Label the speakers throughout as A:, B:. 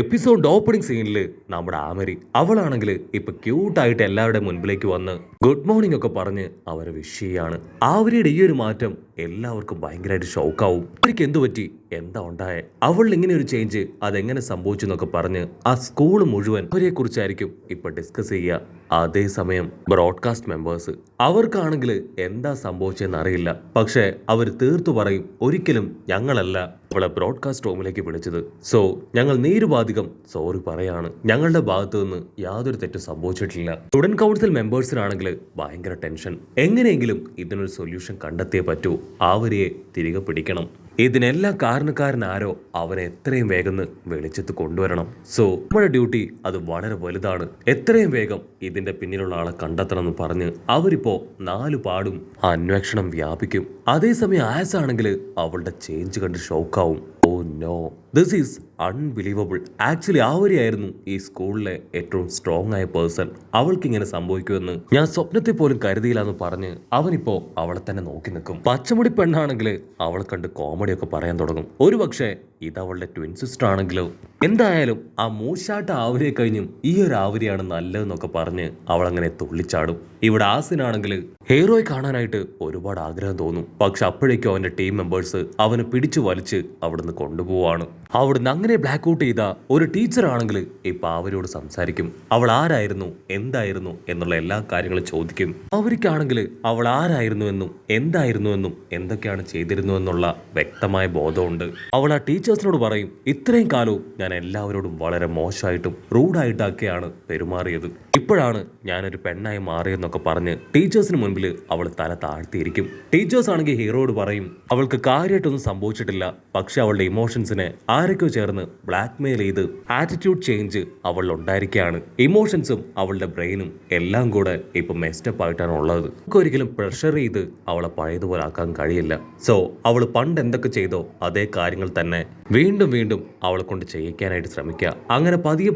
A: Episode opening സീനിൽ നമ്മുടെ ആമരി അവളാണെങ്കിൽ ഇപ്പൊ ക്യൂട്ടായിട്ട് എല്ലാവരുടെ മുൻപിലേക്ക് വന്ന് ഗുഡ് മോർണിംഗ് ഒക്കെ പറഞ്ഞ് അവരെ വിഷ് ചെയ്യാണ്. ആവരിയുടെ ഈ ഒരു മാറ്റം എല്ലാവർക്കും ഭയങ്കരമായിട്ട് ഷോക്കാവും. അവർക്ക് എന്തു പറ്റി, എന്താ ഉണ്ടായേ, അവളിൽ ഇങ്ങനെ ഒരു ചേഞ്ച് അതെങ്ങനെ സംഭവിച്ചു എന്നൊക്കെ പറഞ്ഞ് ആ സ്കൂൾ മുഴുവൻ അവരെ കുറിച്ചായിരിക്കും ഇപ്പൊ ഡിസ്കസ് ചെയ്യുക. അതേസമയം ബ്രോഡ്കാസ്റ്റ് മെമ്പേഴ്സ് അവർക്കാണെങ്കിൽ എന്താ സംഭവിച്ചതെന്ന് അറിയില്ല. പക്ഷെ അവർ തീർത്തു പറയും, ഒരിക്കലും ഞങ്ങളല്ല അവളെ ബ്രോഡ്കാസ്റ്റ് റൂമിലേക്ക് വിളിച്ചത്. സോ ഞങ്ങൾ നീരുപാധികം സോറി പറയാണ്. ഞങ്ങളുടെ ഭാഗത്തു നിന്ന് യാതൊരു തെറ്റും സംഭവിച്ചിട്ടില്ല. സ്റ്റുഡന്റ് കൗൺസിൽ മെമ്പേഴ്സിനാണെങ്കിൽ ഭയങ്കര ടെൻഷൻ. എങ്ങനെയെങ്കിലും ഇതിനൊരു സൊല്യൂഷൻ കണ്ടെത്തിയേ പറ്റൂ. ആവരിയെ തിരികെ പിടിക്കണം. ഇതിനെല്ലാം കാരണക്കാരനാരോ അവനെ എത്രയും വേഗം വെളിച്ചത്ത് കൊണ്ടുവരണം. സോ നമ്മുടെ ഡ്യൂട്ടി അത് വളരെ വലുതാണ്. എത്രയും വേഗം ഇതിന്റെ പിന്നിലുള്ള ആളെ കണ്ടെത്തണം എന്ന് പറഞ്ഞ് അവരിപ്പോ 4 പാടും അന്വേഷണം വ്യാപിക്കും. അതേസമയം ആസ് ആണെങ്കിൽ അവളുടെ ചേഞ്ച് കണ്ട് ഷോക്കാവും. Oh no, this is unbelievable. Actually ആവരിയായിരുന്നു ഈ സ്കൂളിലെ ഏറ്റവും സ്ട്രോങ് ആയ പേഴ്സൺ. അവൾക്ക് ഇങ്ങനെ സംഭവിക്കുമെന്ന് ഞാൻ സ്വപ്നത്തെ പോലും കരുതിയില്ല എന്ന് പറഞ്ഞ് അവനിപ്പോ അവളെ തന്നെ നോക്കി നിൽക്കും. പച്ചമുടി പെണ്ണാണെങ്കിൽ അവളെ കണ്ട് കോമഡി ഒക്കെ പറയാൻ തുടങ്ങും. ഒരു പക്ഷേ ഇത് അവളുടെ ട്വിൻ സിസ്റ്റർ ആണെങ്കിലോ. എന്തായാലും ആ മൂശാട്ട ആവരിയെ കഴിഞ്ഞും ഈ ഒരു ആവരിയാണ് നല്ലതെന്നൊക്കെ പറഞ്ഞ് അവൾ അങ്ങനെ തുള്ളിച്ചാടും. ഇവിടെ ആസിനാണെങ്കിൽ ഹീറോയെ കാണാനായിട്ട് ഒരുപാട് ആഗ്രഹം തോന്നും. പക്ഷെ അപ്പോഴേക്കും അവന്റെ ടീം മെമ്പേഴ്സ് അവനെ പിടിച്ചു വലിച്ച് അവിടുന്ന് കൊണ്ടുപോവാണ്. അവിടുന്ന് അങ്ങനെ ബ്ലാക്ക് ഔട്ട് ചെയ്ത ഒരു ടീച്ചർ ആണെങ്കിൽ ഇപ്പൊ അവരോട് സംസാരിക്കും. അവൾ ആരായിരുന്നു, എന്തായിരുന്നു എന്നുള്ള എല്ലാ കാര്യങ്ങളും ചോദിക്കും. അവർക്കാണെങ്കിൽ അവൾ ആരായിരുന്നു എന്നും എന്തായിരുന്നു എന്നും എന്തൊക്കെയാണ് ചെയ്തിരുന്നു എന്നുള്ള വ്യക്തമായ ബോധമുണ്ട്. അവൾ ആ ടീച്ചേഴ്സിനോട് പറയും, ഇത്രയും കാലവും ഞാൻ എല്ലാവരോടും വളരെ മോശമായിട്ടും റൂഡായിട്ടൊക്കെയാണ് പെരുമാറിയത്. ഇപ്പോഴാണ് ഞാനൊരു പെണ്ണായി മാറിയെന്നൊക്കെ പറഞ്ഞ് ടീച്ചേഴ്സിന് മുൻപിൽ അവൾ തല താഴ്ത്തിയിരിക്കും. ടീച്ചേഴ്സ് ആണെങ്കിൽ ഹീറോയോട് പറയും, അവൾക്ക് കാര്യമായിട്ടൊന്നും സംഭവിച്ചിട്ടില്ല. പക്ഷെ അവളുടെ ഇമോഷൻസിനെ ആരൊക്കെയോ ചേർന്ന് ബ്ലാക്ക്മെയിൽ ചെയ്ത് ആറ്റിറ്റ്യൂഡ് ചേഞ്ച് അവളിൽ ഉണ്ടായിരിക്കുകയാണ്. ഇമോഷൻസും അവളുടെ ബ്രെയിനും എല്ലാം കൂടെ ഇപ്പൊ മെസ്റ്റപ്പ് ആയിട്ടാണ് ഉള്ളത്. ഒരിക്കലും പ്രഷർ ചെയ്ത് അവളെ പഴയതുപോലെ ആക്കാൻ കഴിയില്ല. സോ അവൾ പണ്ട് എന്തൊക്കെ ചെയ്തോ അതേ കാര്യങ്ങൾ തന്നെ വീണ്ടും വീണ്ടും അവളെ കൊണ്ട് ചെയ്യിക്കാനായിട്ട് ശ്രമിക്കുക. അങ്ങനെ പതിയെ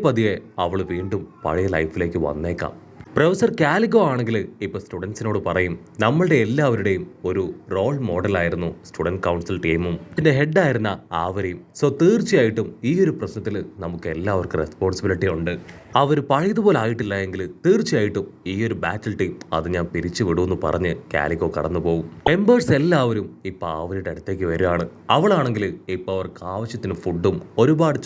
A: പതിയെ അവൾ വീണ്ടും പഴയ ലൈഫിലേക്ക് വന്നേക്കാം. പ്രൊഫസർ കാലിഗോ ആണെങ്കിൽ ഇപ്പൊ സ്റ്റുഡൻസിനോട് പറയും, നമ്മളുടെ എല്ലാവരുടെയും ഒരു റോൾ മോഡലായിരുന്നു സ്റ്റുഡന്റ് കൗൺസിൽ ടീമും ഇതിന്റെ ഹെഡായിരുന്ന ആവരിയും. സോ തീർച്ചയായിട്ടും ഈ ഒരു പ്രശ്നത്തിൽ നമുക്ക് എല്ലാവർക്കും റെസ്പോൺസിബിലിറ്റി ഉണ്ട്. അവർ പഴയതുപോലെ ആയിട്ടില്ല എങ്കിൽ തീർച്ചയായിട്ടും ഈ ഒരു ബാറ്റിൽ ടീം അത് ഞാൻ പിരിച്ചു വിടുമെന്ന് പറഞ്ഞ് കാലിഗോ കടന്നു പോകും. മെമ്പേഴ്സ് എല്ലാവരും ഇപ്പൊ അവരുടെ അടുത്തേക്ക് വരികയാണ്. അവളാണെങ്കിൽ ഇപ്പൊ അവർക്ക് ആവശ്യത്തിന് ഫുഡും ഒരുപാട്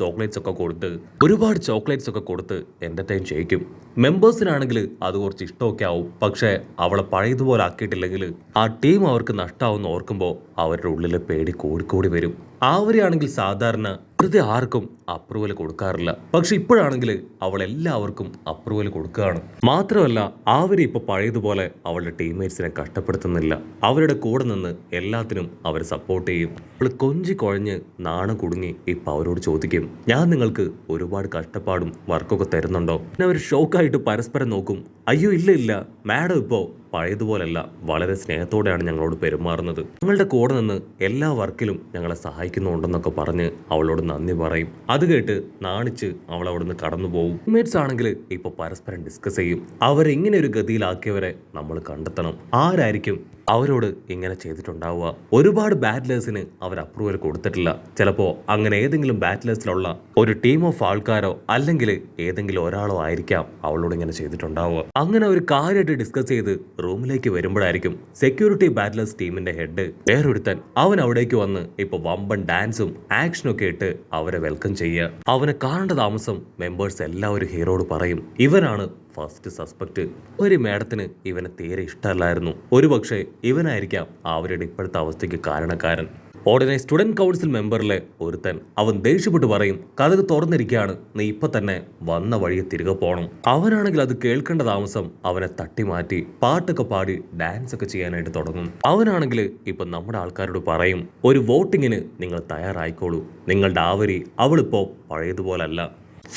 A: ചോക്ലേറ്റ്സ് ഒക്കെ കൊടുത്ത് എന്റർടൈൻ ചെയ്യിക്കും. മെമ്പേഴ്സിനാണെങ്കിൽ അത് കുറച്ച് ഇഷ്ടമൊക്കെ ആവും. പക്ഷേ അവളെ പഴയതുപോലെ ആക്കിയിട്ടില്ലെങ്കിൽ ആ ടീം അവർക്ക് നഷ്ടമാവുമെന്ന് ഓർക്കുമ്പോൾ അവരുടെ ഉള്ളിലെ പേടി കൂടിക്കൂടി വരും. ആവരെയാണെങ്കിൽ സാധാരണ വെറുതെ ആർക്കും അപ്രൂവൽ കൊടുക്കാറില്ല. പക്ഷെ ഇപ്പോഴാണെങ്കിൽ അവൾ എല്ലാവർക്കും അപ്രൂവൽ കൊടുക്കുകയാണ്. മാത്രമല്ല ആവരെ ഇപ്പൊ പഴയതുപോലെ അവളുടെ ടീംമേറ്റ്സിനെ കഷ്ടപ്പെടുത്തുന്നില്ല. അവരുടെ കൂടെ നിന്ന് എല്ലാത്തിനും അവർ സപ്പോർട്ട് ചെയ്യും. അവൾ കൊഞ്ചി കുഴഞ്ഞ് നാണം കുടുങ്ങി ഇപ്പൊ അവരോട് ചോദിക്കും, ഞാൻ നിങ്ങൾക്ക് ഒരുപാട് കഷ്ടപ്പാടും വർക്കൊക്കെ തരുന്നുണ്ടോ? പിന്നെ അവർ ഷോക്കായിട്ട് പരസ്പരം നോക്കും. അയ്യോ ഇല്ല, മാഡം ഇപ്പോ പഴയതുപോലല്ല, വളരെ സ്നേഹത്തോടെയാണ് ഞങ്ങളോട് പെരുമാറുന്നത്. ഞങ്ങളുടെ കൂടെ നിന്ന് എല്ലാ വർക്കിലും ഞങ്ങളെ സഹായിക്കുന്നുണ്ടെന്നൊക്കെ പറഞ്ഞ് അവളോട് നന്ദി പറയും. അത് കേട്ട് നാണിച്ച് അവൾ അവിടുന്ന് കടന്നു പോകും. ടീംമേറ്റ്സ് ആണെങ്കിൽ ഇപ്പൊ പരസ്പരം ഡിസ്കസ് ചെയ്യും. അവരെ ഇങ്ങനെ ഒരു ഗതിയിലാക്കിയവരെ നമ്മൾ കണ്ടെത്തണം. ആരായിരിക്കും അവരോട് ഇങ്ങനെ ചെയ്തിട്ടുണ്ടാവുക? ഒരുപാട് ബാറ്റ്ലേഴ്സിന് അവർ അപ്രൂവൽ കൊടുത്തിട്ടില്ല. ചിലപ്പോ അങ്ങനെ ഏതെങ്കിലും ബാറ്റ്ലേഴ്സിലുള്ള ഒരു ടീം ഓഫ് ആൾക്കാരോ അല്ലെങ്കിൽ ഏതെങ്കിലും ഒരാളോ ആയിരിക്കാം അവളോട് ഇങ്ങനെ ചെയ്തിട്ടുണ്ടാവുക. അങ്ങനെ ഒരു കാര്യമായിട്ട് ഡിസ്കസ് ചെയ്ത് റൂമിലേക്ക് വരുമ്പോഴായിരിക്കും സെക്യൂരിറ്റി ബാറ്റ്ലേഴ്സ് ടീമിന്റെ ഹെഡ് വേറൊരുത്തൻ അവൻ അവിടേക്ക് വന്ന് ഇപ്പൊ വമ്പൻ ഡാൻസും ആക്ഷനും ഒക്കെ ഇട്ട് അവരെ വെൽക്കം ചെയ്യുക. അവനെ കാണേണ്ട താമസം മെമ്പേഴ്സ് എല്ലാവരും ഹീറോയോട് പറയും, ഇവനാണ് ഫസ്റ്റ് സസ്പെക്ട്. ഒരു മേഡത്തിന് ഇവനെ തീരെ ഇഷ്ടമല്ലായിരുന്നു. ഒരുപക്ഷെ ഇവനായിരിക്കാം അവരുടെ ഇപ്പോഴത്തെ അവസ്ഥയ്ക്ക് കാരണക്കാരൻ. ഉടനെ സ്റ്റുഡന്റ് കൗൺസിൽ മെമ്പറിലെ ഒരുത്തൻ അവൻ ദേഷ്യപ്പെട്ട് പറയും, കഥക് തുറന്നിരിക്കുകയാണ്, നീ ഇപ്പൊ തന്നെ വന്ന വഴിയെ തിരികെ പോകണം. അവനാണെങ്കിൽ അത് കേൾക്കേണ്ട താമസം അവനെ തട്ടി മാറ്റി പാട്ടൊക്കെ പാടി ഡാൻസ് ഒക്കെ ചെയ്യാനായിട്ട് തുടങ്ങും. അവനാണെങ്കിൽ ഇപ്പൊ നമ്മുടെ ആൾക്കാരോട് പറയും, ഒരു വോട്ടിങ്ങിന് നിങ്ങൾ തയ്യാറായിക്കോളൂ. നിങ്ങളുടെ ആവരി അവളിപ്പോ പഴയതുപോലല്ല.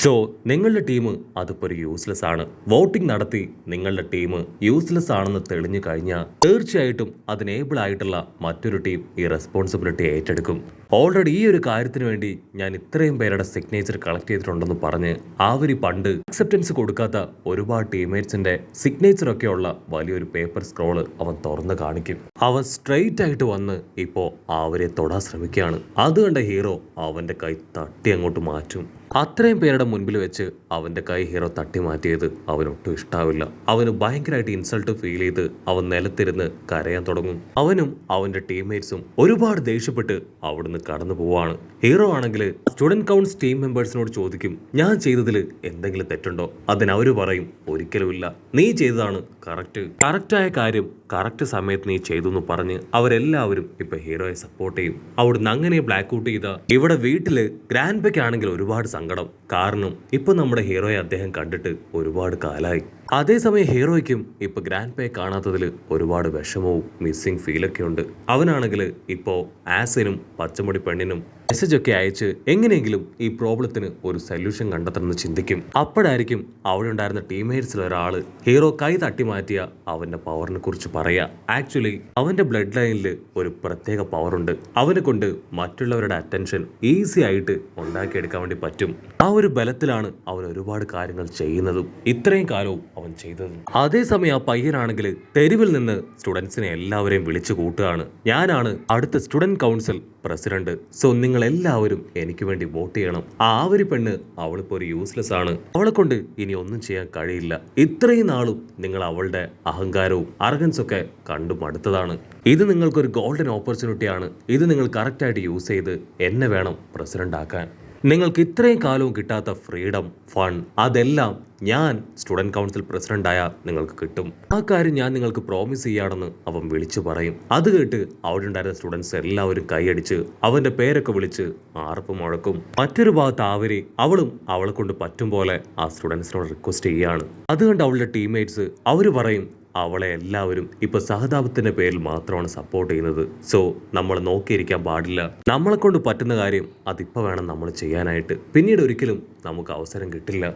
A: സോ നിങ്ങളുടെ ടീം അതിപ്പോൾ ഒരു യൂസ്ലെസ് ആണ്. വോട്ടിംഗ് നടത്തി നിങ്ങളുടെ ടീം യൂസ്ലെസ് ആണെന്ന് തെളിഞ്ഞു കഴിഞ്ഞാൽ തീർച്ചയായിട്ടും അതിനേബിൾ ആയിട്ടുള്ള മറ്റൊരു ടീം ഈ റെസ്പോൺസിബിലിറ്റി ഏറ്റെടുക്കും. ഓൾറെഡി ഈ ഒരു കാര്യത്തിന് വേണ്ടി ഞാൻ ഇത്രയും പേരുടെ സിഗ്നേച്ചർ കളക്ട് ചെയ്തിട്ടുണ്ടെന്ന് പറഞ്ഞ് പണ്ട് അക്സെപ്റ്റൻസ് കൊടുക്കാത്ത ഒരുപാട് ടീംമേറ്റ്സിന്റെ സിഗ്നേച്ചർ ഒക്കെ ഉള്ള വലിയൊരു പേപ്പർ സ്ക്രോള് അവൻ തുറന്ന് കാണിക്കും. അവൻ സ്ട്രെയിറ്റ് ആയിട്ട് വന്ന് ഇപ്പോ അവരെ തൊടാൻ ശ്രമിക്കുകയാണ്. അത് കണ്ട ഹീറോ അവന്റെ കൈ തട്ടി അങ്ങോട്ട് മാറ്റും. അത്രയും പേരുടെ മുൻപിൽ വെച്ച് അവന്റെ കൈ ഹീറോ തട്ടി മാറ്റിയത് അവനൊട്ടും ഇഷ്ടാവില്ല. അവന് ഭയങ്കരമായിട്ട് ഇൻസൾട്ട് ഫീൽ ചെയ്ത് അവൻ നിലത്തിരുന്ന് കരയാൻ തുടങ്ങും. അവനും അവന്റെ ടീംമേറ്റ്സും ഒരുപാട് ദേഷ്യപ്പെട്ട് അവിടുന്ന് കടന്നു പോവാണ്. ഹീറോ ആണെങ്കിൽ സ്റ്റുഡന്റ് കൗൺസ് ടീം മെമ്പേഴ്സിനോട് ചോദിക്കും, ഞാൻ ചെയ്തതിൽ എന്തെങ്കിലും തെറ്റുണ്ടോ? അതിനവര് പറയും, ഒരിക്കലുമില്ല, നീ ചെയ്തതാണ് കറക്റ്റായ കാര്യം കറക്റ്റ് സമയത്ത് നീ ചെയ്തു എന്ന് പറഞ്ഞ് അവരെല്ലാവരും ഇപ്പൊ ഹീറോയെ സപ്പോർട്ട് ചെയ്യും. അവിടുന്ന് അങ്ങനെ ബ്ലാക്ക് ഔട്ട് ചെയ്ത ഇവിടെ വീട്ടില് ഗ്രാൻഡ് ബെക്ക് ആണെങ്കിൽ ഒരുപാട് സങ്കടം. കാരണം ഇപ്പൊ നമ്മുടെ ഹീറോയെ അദ്ദേഹം കണ്ടിട്ട് ഒരുപാട് കാലായി. അതേസമയം ഹീറോയ്ക്കും ഇപ്പൊ ഗ്രാൻഡ് പേ കാണാത്തതിൽ ഒരുപാട് വിഷമവും മിസ്സിംഗ് ഫീലൊക്കെ ഉണ്ട്. അവനാണെങ്കിൽ ഇപ്പോ ആസിനും പച്ചമുടി പെണ്ണിനും മെസ്സേജ് ഒക്കെ അയച്ച് എങ്ങനെയെങ്കിലും ഈ പ്രോബ്ലത്തിന് ഒരു സൊല്യൂഷൻ കണ്ടെത്തണമെന്ന് ചിന്തിക്കും. അപ്പോഴായിരിക്കും അവിടെ ഉണ്ടായിരുന്ന ടീംമേറ്റ്സിൽ ഒരാള് ഹീറോ കൈ തട്ടി മാറ്റിയ അവന്റെ പവറിനെ കുറിച്ച് പറയാ. ആക്ച്വലി അവന്റെ ബ്ലഡ് ലൈനിൽ ഒരു പ്രത്യേക പവർ ഉണ്ട്. അവനെ കൊണ്ട് മറ്റുള്ളവരുടെ അറ്റൻഷൻ ഈസി ആയിട്ട് ഉണ്ടാക്കിയെടുക്കാൻ വേണ്ടി പറ്റും. ആ ഒരു ബലത്തിലാണ് അവൻ ഒരുപാട് കാര്യങ്ങൾ ചെയ്യുന്നതും ഇത്രയും കാലവും അവൻ ചെയ്തതും. അതേസമയം ആ പയ്യനാണെങ്കിൽ തെരുവിൽ നിന്ന് സ്റ്റുഡൻസിനെ എല്ലാവരെയും വിളിച്ചു കൂട്ടുകയാണ്. ഞാനാണ് അടുത്ത സ്റ്റുഡന്റ് കൗൺസിൽ പ്രസിഡന്റ്. സോ നിങ്ങൾ എല്ലാവരും എനിക്ക് വേണ്ടി വോട്ട് ചെയ്യണം. ആ ആവരി പെണ്ണ് അവളിപ്പോ ഒരു യൂസ്ലെസ് ആണ്. അവളെ കൊണ്ട് ഇനി ഒന്നും ചെയ്യാൻ കഴിയില്ല. ഇത്രയും നാളും നിങ്ങൾ അവളുടെ അഹങ്കാരവും അർഗൻസും ഒക്കെ കണ്ടു മടുത്തതാണ്. ഇത് നിങ്ങൾക്കൊരു ഗോൾഡൻ ഓപ്പർച്യൂണിറ്റിയാണ്. ഇത് നിങ്ങൾ കറക്റ്റായിട്ട് യൂസ് ചെയ്ത് എന്നെ വേണം പ്രസിഡന്റ് ആക്കാൻ. നിങ്ങൾക്ക് ഇത്രയും കാലവും കിട്ടാത്ത ഫ്രീഡം, ഫൺ, അതെല്ലാം ഞാൻ സ്റ്റുഡന്റ് കൗൺസിൽ പ്രസിഡന്റ് ആയാൽ നിങ്ങൾക്ക് കിട്ടും. ആ കാര്യം ഞാൻ നിങ്ങൾക്ക് പ്രോമിസ് ചെയ്യാണെന്ന് അവൻ വിളിച്ചു പറയും. അത് കേട്ട് അവിടെ ഉണ്ടായിരുന്ന സ്റ്റുഡൻസ് എല്ലാവരും കൈയടിച്ച് അവന്റെ പേരൊക്കെ വിളിച്ച് ആർപ്പ് മുഴക്കും. മറ്റൊരു ഭാഗത്ത് അവളും അവളെ കൊണ്ട് പറ്റും പോലെ ആ സ്റ്റുഡൻസിനോട് റിക്വസ്റ്റ് ചെയ്യാണ്. അതുകൊണ്ട് അവളുടെ ടീംമേറ്റ്സ് അവര് പറയും, അവളെ എല്ലാവരും ഇപ്പൊ സഹതാപത്തിന്റെ പേരിൽ മാത്രമാണ് സപ്പോർട്ട് ചെയ്യുന്നത്. സോ നമ്മൾ നോക്കിയിരിക്കാൻ പാടില്ല. നമ്മളെ കൊണ്ട് പറ്റുന്ന കാര്യം അതിപ്പോ വേണം നമ്മൾ ചെയ്യാനായിട്ട്. പിന്നീട് ഒരിക്കലും നമുക്ക് അവസരം കിട്ടില്ല.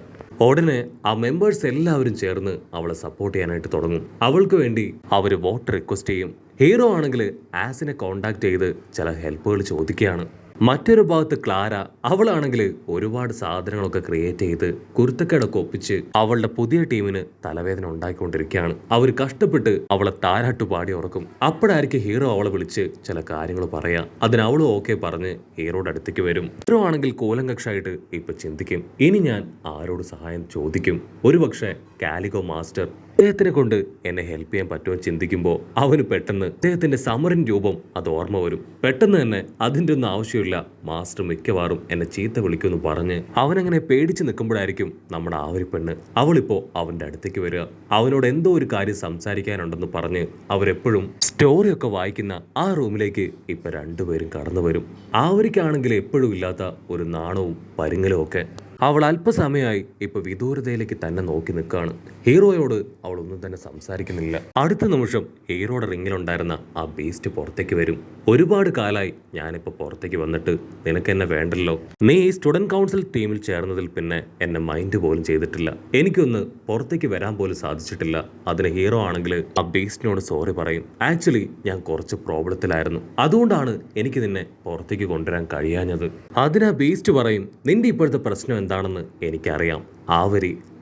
A: ഉടനെ ആ മെമ്പേഴ്സ് എല്ലാവരും ചേർന്ന് അവളെ സപ്പോർട്ട് ചെയ്യാനായിട്ട് തുടങ്ങും. അവൾക്ക് വേണ്ടി അവർ വോട്ട് റിക്വസ്റ്റ് ചെയ്യും. ഹീറോ ആണെങ്കിൽ ആസിനെ കോണ്ടാക്ട് ചെയ്ത് ചില ഹെൽപ്പുകൾ ചോദിക്കുകയാണ്. മറ്റൊരു ഭാഗത്ത് ക്ലാര, അവളാണെങ്കിൽ ഒരുപാട് സാധനങ്ങളൊക്കെ ക്രിയേറ്റ് ചെയ്ത് കുരുത്തക്കേടൊക്കെ ഒപ്പിച്ച് അവളുടെ പുതിയ ടീമിന് തലവേദന ഉണ്ടാക്കിക്കൊണ്ടിരിക്കുകയാണ്. അവർ കഷ്ടപ്പെട്ട് അവളെ താരാട്ടു പാടി ഉറക്കും. അപ്പോഴായിരിക്കും ഹീറോ അവളെ വിളിച്ച് ചില കാര്യങ്ങൾ പറയാ. അതിന് അവളും ഓക്കെ പറഞ്ഞ് ഹീറോയുടെ അടുത്തേക്ക് വരും. ഹീറോ ആണെങ്കിൽ കൂലങ്കക്ഷായിട്ട് ഇപ്പൊ ചിന്തിക്കും, ഇനി ഞാൻ ആരോട് സഹായം ചോദിക്കും? ഒരുപക്ഷെ കാലിഗോ മാസ്റ്റർ അദ്ദേഹത്തിനെ കൊണ്ട് എന്നെ ഹെൽപ്പ് ചെയ്യാൻ പറ്റുമോ ചിന്തിക്കുമ്പോൾ അവന് പെട്ടെന്ന് അദ്ദേഹത്തിന്റെ സമരൻ രൂപം അത് ഓർമ്മ വരും. പെട്ടെന്ന് തന്നെ അതിൻ്റെ ഒന്നും ആവശ്യമില്ല, മാസ്റ്റർ മിക്കവാറും എന്നെ ചീത്ത വിളിക്കുമെന്ന് പറഞ്ഞ് അവനങ്ങനെ പേടിച്ച് നിൽക്കുമ്പോഴായിരിക്കും നമ്മുടെ ആവരി പെണ്ണ് അവളിപ്പോ അവന്റെ അടുത്തേക്ക് വരിക. അവനോട് എന്തോ ഒരു കാര്യം സംസാരിക്കാനുണ്ടെന്ന് പറഞ്ഞ് അവരെപ്പോഴും സ്റ്റോറിയൊക്കെ വായിക്കുന്ന ആ റൂമിലേക്ക് ഇപ്പൊ രണ്ടുപേരും കടന്നു വരും. ആവരിക്കാണെങ്കിൽ എപ്പോഴും ഇല്ലാത്ത ഒരു നാണവും പരിങ്ങലും ഒക്കെ. അവൾ അല്പസമയമായി ഇപ്പൊ വിദൂരതയിലേക്ക് തന്നെ നോക്കി നിൽക്കുകയാണ്. ഹീറോയോട് അവൾ ഒന്നും തന്നെ സംസാരിക്കുന്നില്ല. അടുത്ത നിമിഷം ഹീറോയുടെ റിങ്ങിലുണ്ടായിരുന്ന ആ ബീസ്റ്റ് പുറത്തേക്ക് വരും. ഒരുപാട് കാലായി ഞാനിപ്പോ പുറത്തേക്ക് വന്നിട്ട് നിനക്ക് എന്നെ വേണ്ടല്ലോ. നീ ഈ സ്റ്റുഡന്റ് കൗൺസിൽ ടീമിൽ ചേർന്നതിൽ പിന്നെ എന്നെ മൈൻഡ് പോലും ചെയ്തിട്ടില്ല. എനിക്കൊന്ന് പുറത്തേക്ക് വരാൻ പോലും സാധിച്ചിട്ടില്ല. അതിന് ഹീറോ ആണെങ്കിൽ ആ ബീസ്റ്റിനോട് സോറി പറയും. ആക്ച്വലി ഞാൻ കുറച്ച് പ്രോബ്ലത്തിലായിരുന്നു, അതുകൊണ്ടാണ് എനിക്ക് നിന്നെ പുറത്തേക്ക് കൊണ്ടുവരാൻ കഴിയാഞ്ഞത്. അതിനാ ബീസ്റ്റ് പറയും, നിന്റെ ഇപ്പോഴത്തെ പ്രശ്നം എന്താണെന്ന് എനിക്കറിയാം.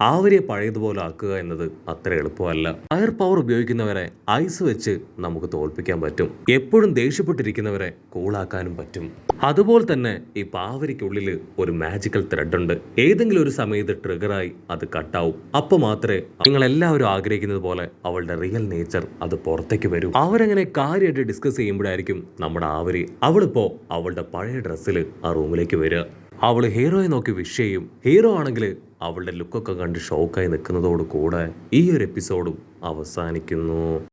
A: ആവരിയെ പഴയതുപോലെ ആക്കുക എന്നത് അത്ര എളുപ്പമല്ല. ഫയർ പവർ ഉപയോഗിക്കുന്നവരെ ഐസ് വെച്ച് നമുക്ക് തോൽപ്പിക്കാൻ പറ്റും. എപ്പോഴും ദേഷ്യപ്പെട്ടിരിക്കുന്നവരെ കൂളാക്കാനും പറ്റും. അതുപോലെ തന്നെ ഈ ആവരിക്കുള്ളിൽ ഒരു മാജിക്കൽ ത്രെഡ് ഉണ്ട്. ഏതെങ്കിലും ഒരു സമയത്ത് ട്രിഗറായി അത് കട്ടാവും. അപ്പൊ മാത്രമേ നിങ്ങൾ എല്ലാവരും ആഗ്രഹിക്കുന്നത് പോലെ അവളുടെ റിയൽ നേച്ചർ അത് പുറത്തേക്ക് വരും. അവരങ്ങനെ കാര്യമായിട്ട് ഡിസ്കസ് ചെയ്യുമ്പോഴായിരിക്കും നമ്മുടെ അവളിപ്പോ അവളുടെ പഴയ ഡ്രസ്സിൽ ആ റൂമിലേക്ക് വരിക. അവള് ഹീറോയെ നോക്കി വിഷ് ചെയ്യും. ഹീറോ ആണെങ്കിൽ അവളുടെ ലുക്കൊക്കെ കണ്ട് ഷോക്കായി നിൽക്കുന്നതോട് കൂടെ ഈ ഒരു എപ്പിസോഡും അവസാനിക്കുന്നു.